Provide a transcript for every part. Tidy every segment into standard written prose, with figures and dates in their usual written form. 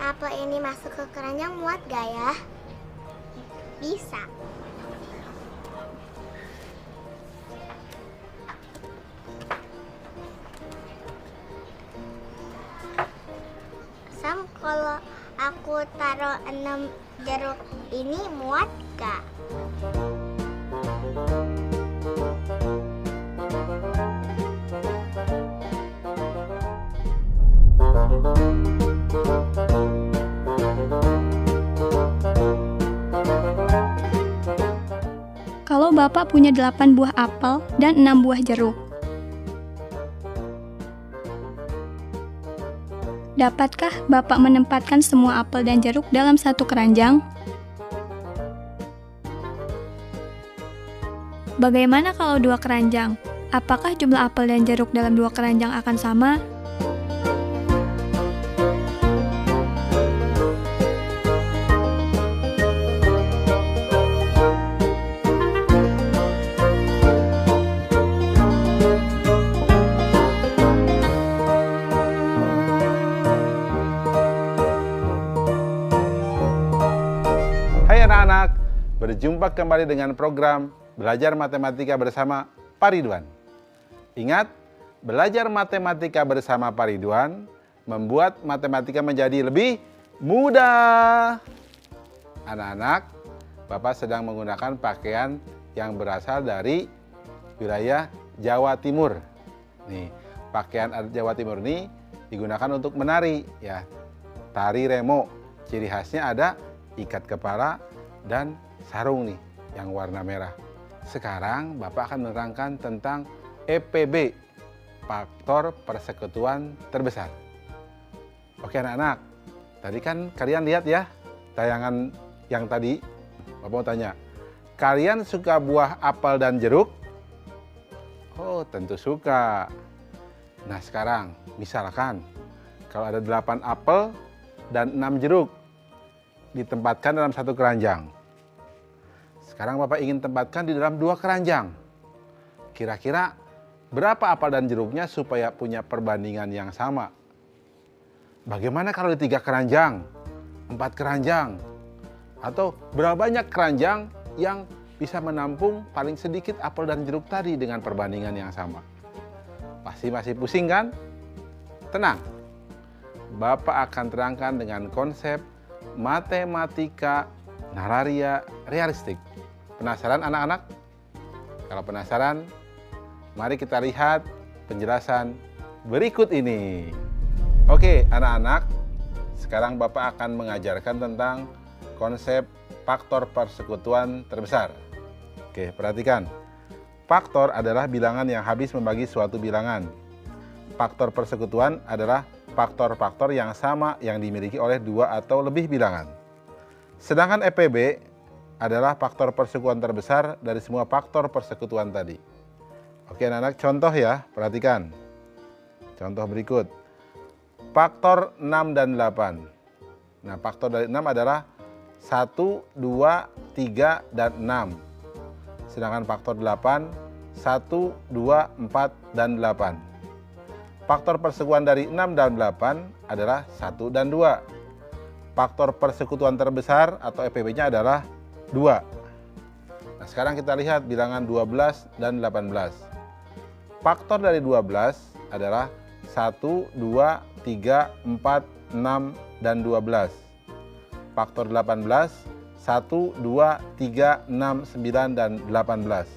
apel ini masuk ke keranjang muat gak ya? Bisa. Sam, kalau aku taruh 6 jeruk ini muat gak? Kalau Bapak punya 8 buah apel dan 6 buah jeruk, dapatkah Bapak menempatkan semua apel dan jeruk dalam satu keranjang? Bagaimana kalau 2 keranjang? Apakah jumlah apel dan jeruk dalam 2 keranjang akan sama? Hai anak-anak, berjumpa kembali dengan program Belajar Matematika bersama Pak Ridwan. Ingat, belajar matematika bersama Pak Ridwan membuat matematika menjadi lebih mudah. Anak-anak, Bapak sedang menggunakan pakaian yang berasal dari wilayah Jawa Timur. Nih, pakaian adat Jawa Timur ini digunakan untuk menari, ya. Tari remo, ciri khasnya ada ikat kepala dan sarung nih yang warna merah. Sekarang Bapak akan menerangkan tentang EPB, faktor persekutuan terbesar. Oke anak-anak, tadi kan kalian lihat ya tayangan yang tadi. Bapak mau tanya, kalian suka buah apel dan jeruk? Oh, tentu suka. Nah sekarang, misalkan kalau ada 8 apel dan 6 jeruk, ditempatkan dalam satu keranjang. Sekarang Bapak ingin tempatkan di dalam 2 keranjang. Kira-kira berapa apel dan jeruknya supaya punya perbandingan yang sama? Bagaimana kalau di 3 keranjang, 4 keranjang? Atau berapa banyak keranjang yang bisa menampung paling sedikit apel dan jeruk tadi dengan perbandingan yang sama? Pasti masih pusing kan? Tenang, Bapak akan terangkan dengan konsep matematika nararia realistik. Penasaran anak-anak? Kalau penasaran, mari kita lihat penjelasan berikut ini. Oke anak-anak, sekarang Bapak akan mengajarkan tentang konsep faktor persekutuan terbesar. Oke, perhatikan. Faktor adalah bilangan yang habis membagi suatu bilangan. Faktor persekutuan adalah faktor-faktor yang sama yang dimiliki oleh 2 atau lebih bilangan. Sedangkan EPB adalah faktor persekutuan terbesar dari semua faktor persekutuan tadi. Oke anak-anak, contoh ya, perhatikan. Contoh berikut. Faktor 6 dan 8. Nah, faktor dari 6 adalah 1, 2, 3, dan 6. Sedangkan faktor 8, 1, 2, 4, dan 8. Faktor persekutuan dari 6 dan 8 adalah 1 dan 2. Faktor persekutuan terbesar atau EPB-nya adalah 2. Nah, sekarang kita lihat bilangan 12 dan 18. Faktor dari 12 adalah 1, 2, 3, 4, 6, dan 12. Faktor 18, 1, 2, 3, 6, 9, dan 18.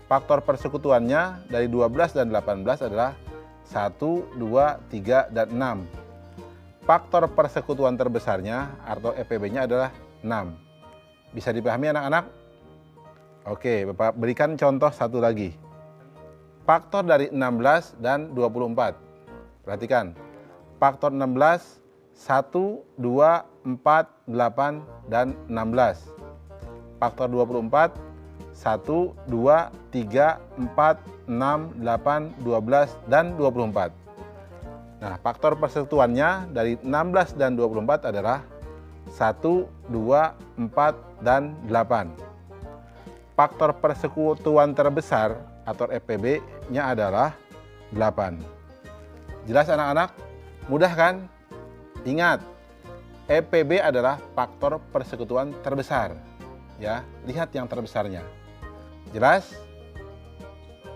Faktor persekutuannya dari 12 dan 18 adalah 1, 2, 3, dan 6. Faktor persekutuan terbesarnya atau EPB-nya adalah 6. Bisa dipahami anak-anak? Oke, Bapak berikan contoh satu lagi. Faktor dari 16 dan 24. Perhatikan. Faktor 16, 1, 2, 4, 8, dan 16. Faktor 24, 1, 2, 3, 4, 6, 8, 12, dan 24. Nah, faktor persekutuannya dari 16 dan 24 adalah 1, 2, 4, dan 8. Faktor persekutuan terbesar atau EPB-nya adalah 8. Jelas anak-anak? Mudah kan? Ingat, EPB adalah faktor persekutuan terbesar. Ya, lihat yang terbesarnya. Jelas?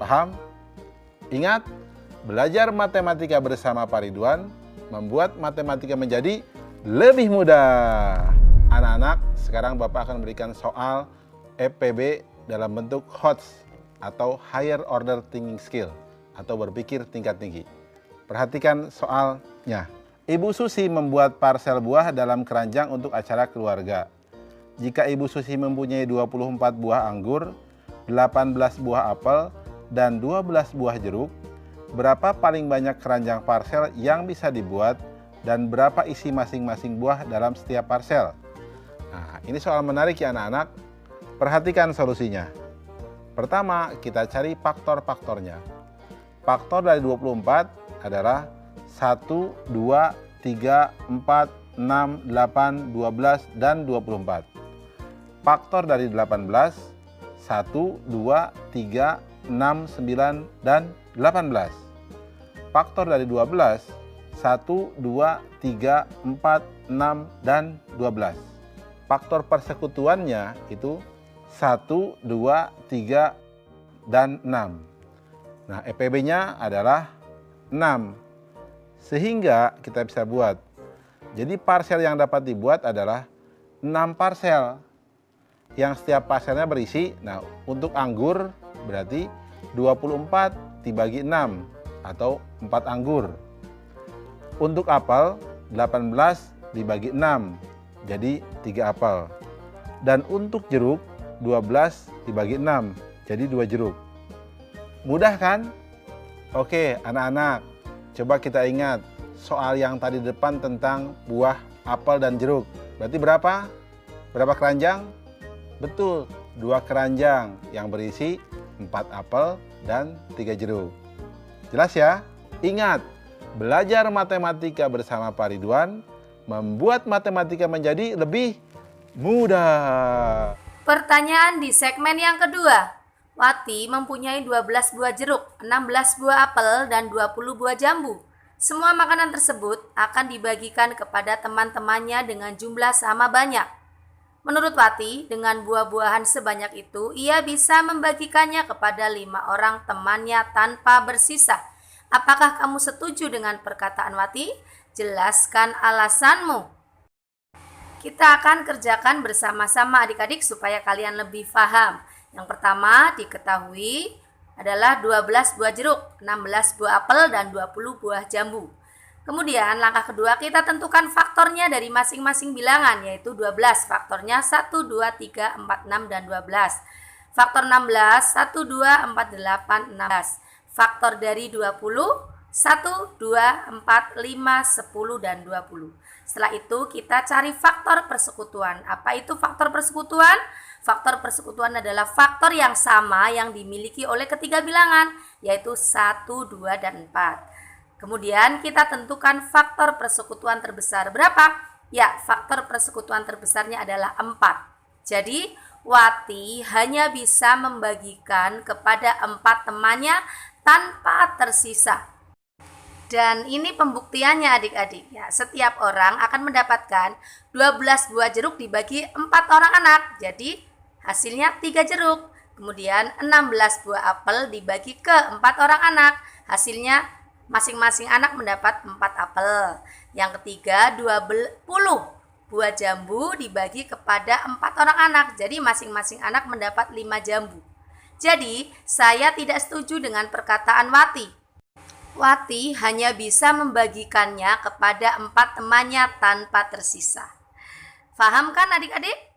Paham? Ingat, belajar matematika bersama Pak Ridwan membuat matematika menjadi lebih mudah. Anak-anak, sekarang Bapak akan berikan soal EPB dalam bentuk HOTS atau Higher Order Thinking Skill atau berpikir tingkat tinggi. Perhatikan soalnya. Ibu Susi membuat parsel buah dalam keranjang untuk acara keluarga. Jika Ibu Susi mempunyai 24 buah anggur, 18 buah apel, dan 12 buah jeruk, berapa paling banyak keranjang parsel yang bisa dibuat dan berapa isi masing-masing buah dalam setiap parsel? Nah, ini soal menarik ya anak-anak. Perhatikan solusinya. Pertama, kita cari faktor-faktornya. Faktor dari 24 adalah 1, 2, 3, 4, 6, 8, 12, dan 24. Faktor dari 18, 1, 2, 3, 6, 9, dan 18. Faktor dari 12, 1, 2, 3, 4, 6, dan 12. Faktor persekutuannya itu 1, 2, 3, dan 6. Nah, EPB-nya adalah 6. Sehingga kita bisa buat. Jadi parsel yang dapat dibuat adalah 6 parsel. Yang setiap parselnya berisi, nah untuk anggur berarti 24 dibagi 6 atau 4 anggur. Untuk apel 18 dibagi 6, jadi 3 apel. Dan untuk jeruk 12 dibagi 6, jadi 2 jeruk. Mudah kan? Oke anak-anak, coba kita ingat soal yang tadi depan tentang buah, apel, dan jeruk. Berarti berapa? Berapa keranjang? Betul, 2 keranjang yang berisi 4 apel dan 3 jeruk. Jelas ya? Ingat, belajar matematika bersama Pak Ridwan membuat matematika menjadi lebih mudah. Pertanyaan di segmen yang kedua. Wati mempunyai 12 buah jeruk, 16 buah apel, dan 20 buah jambu. Semua makanan tersebut akan dibagikan kepada teman-temannya dengan jumlah sama banyak. Menurut Wati, dengan buah-buahan sebanyak itu, ia bisa membagikannya kepada 5 orang temannya tanpa bersisa. Apakah kamu setuju dengan perkataan Wati? Jelaskan alasanmu. Kita akan kerjakan bersama-sama adik-adik supaya kalian lebih paham. Yang pertama diketahui adalah 12 buah jeruk, 16 buah apel, dan 20 buah jambu. Kemudian langkah kedua kita tentukan faktornya dari masing-masing bilangan, yaitu 12. Faktornya 1, 2, 3, 4, 6, dan 12. Faktor 16, 1, 2, 4, 8, 16. Faktor dari 20, 1, 2, 4, 5, 10, dan 20. Setelah itu kita cari faktor persekutuan. Apa itu faktor persekutuan? Faktor persekutuan adalah faktor yang sama yang dimiliki oleh ketiga bilangan, yaitu 1, 2, dan 4. Kemudian kita tentukan faktor persekutuan terbesar. Berapa? Ya, faktor persekutuan terbesarnya adalah 4. Jadi, Wati hanya bisa membagikan kepada 4 temannya tanpa tersisa. Dan ini pembuktiannya adik-adik. Ya, setiap orang akan mendapatkan 12 buah jeruk dibagi 4 orang anak. Jadi, hasilnya 3 jeruk. Kemudian 16 buah apel dibagi ke 4 orang anak. Hasilnya masing-masing anak mendapat 4 apel. Yang ketiga 20 buah jambu dibagi kepada 4 orang anak. Jadi masing-masing anak mendapat 5 jambu. Jadi saya tidak setuju dengan perkataan Wati. Wati hanya bisa membagikannya kepada 4 temannya tanpa tersisa. Paham kan adik-adik?